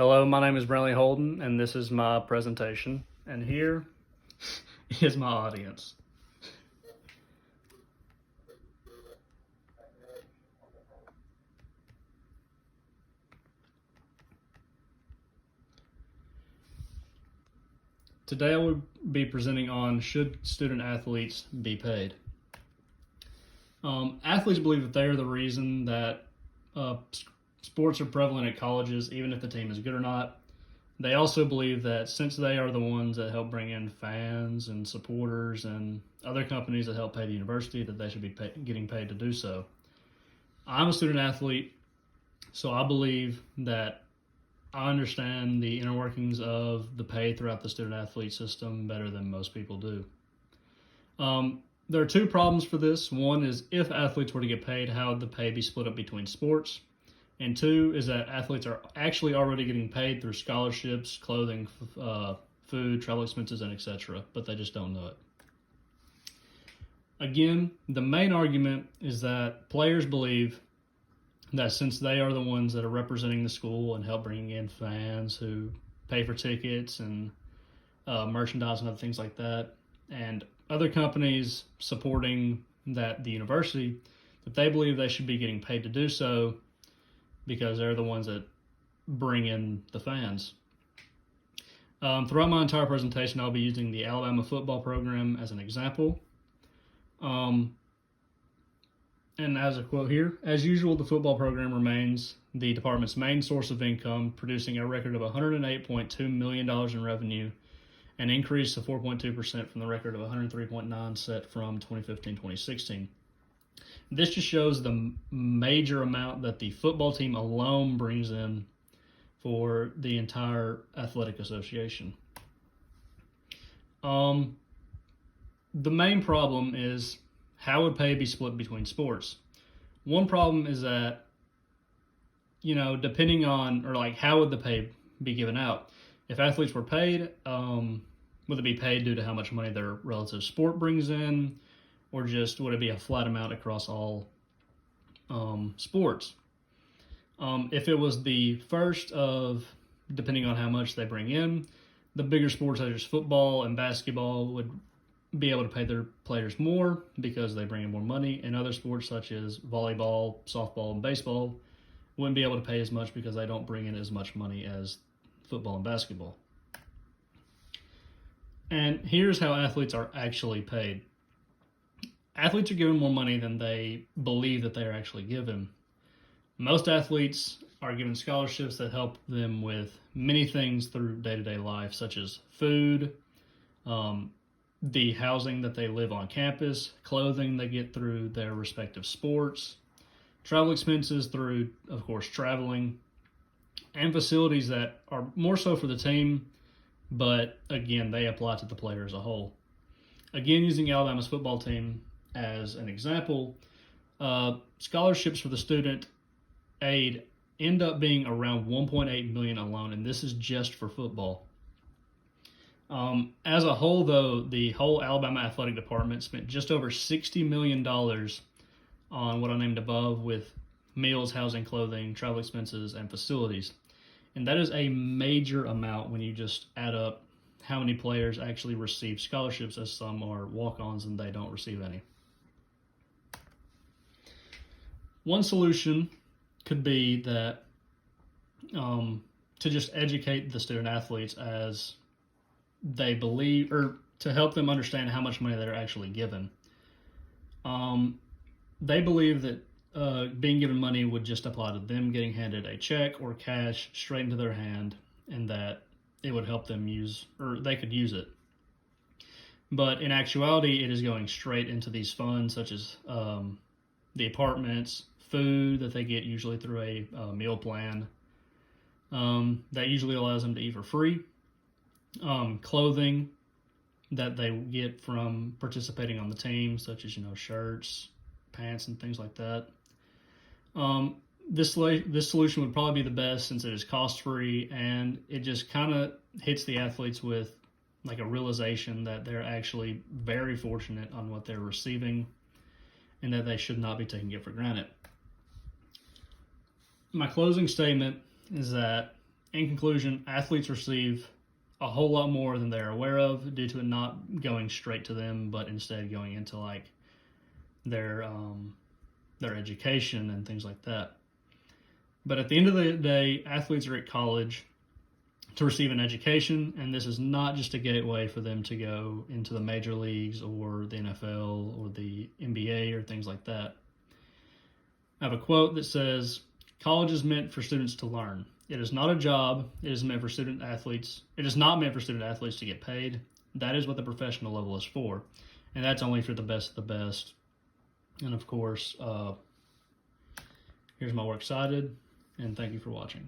Hello, my name is Brentley Holden, and this is my presentation. And here is my audience. Today I will be presenting on should student athletes be paid. Athletes believe that they are the reason that sports are prevalent at colleges, even if the team is good or not. They also believe that since they are the ones that help bring in fans and supporters and other companies that help pay the university, that they should be getting paid to do so. I'm a student athlete, so I believe that I understand the inner workings of the pay throughout the student athlete system better than most people do. There are two problems for this. One is if athletes were to get paid, how would the pay be split up between sports? And two is that athletes are actually already getting paid through scholarships, clothing, food, travel expenses, and etc., but they just don't know it. Again, the main argument is that players believe that since they are the ones that are representing the school and help bringing in fans who pay for tickets and merchandise and other things like that, and other companies supporting the university, that they believe they should be getting paid to do so because they're the ones that bring in the fans. Throughout my entire presentation, I'll be using the Alabama football program as an example. And as a quote here, as usual, the football program remains the department's main source of income, producing a record of $108.2 million in revenue, an increase of 4.2% from the record of $103.9 set from 2015-2016. This just shows the major amount that the football team alone brings in for the entire athletic association. The main problem is how would pay be split between sports? One problem is that, depending on, or like, how would the pay be given out? If athletes were paid, would it be paid due to how much money their relative sport brings in, or just would it be a flat amount across all sports? If it was the first of, depending on how much they bring in, the bigger sports such as football and basketball would be able to pay their players more because they bring in more money, and other sports such as volleyball, softball, and baseball wouldn't be able to pay as much because they don't bring in as much money as football and basketball. And here's how athletes are actually paid. Athletes are given more money than they believe that they are actually given. Most athletes are given scholarships that help them with many things through day-to-day life, such as food, the housing that they live on campus, clothing they get through their respective sports, travel expenses through, of course, traveling, and facilities that are more so for the team, but again, they apply to the player as a whole. Again, using Alabama's football team as an example, scholarships for the student aid end up being around $1.8 million alone, and this is just for football. As a whole, though, the whole Alabama athletic department spent just over $60 million on what I named above with meals, housing, clothing, travel expenses, and facilities. And that is a major amount when you just add up how many players actually receive scholarships, as some are walk-ons and they don't receive any. One solution could be that to just educate the student athletes as they believe, or to help them understand how much money they're actually given. They believe that being given money would just apply to them getting handed a check or cash straight into their hand, and that it would help them use, or they could use it. But in actuality, it is going straight into these funds, such as the apartments, food that they get usually through a meal plan that usually allows them to eat for free, clothing that they get from participating on the team, such as shirts, pants, and things like that. This solution would probably be the best since it is cost-free, and it just kind of hits the athletes with like a realization that they're actually very fortunate on what they're receiving and that they should not be taking it for granted. My closing statement is that in conclusion, athletes receive a whole lot more than they're aware of due to it not going straight to them, but instead going into like their education and things like that. But at the end of the day, athletes are at college to receive an education, and this is not just a gateway for them to go into the major leagues or the NFL or the NBA or things like that. I have a quote that says, "College is meant for students to learn. It is not a job. It is meant for student athletes. It is not meant for student athletes to get paid. That is what the professional level is for, and that's only for the best of the best." And of course, here's my works cited, and thank you for watching.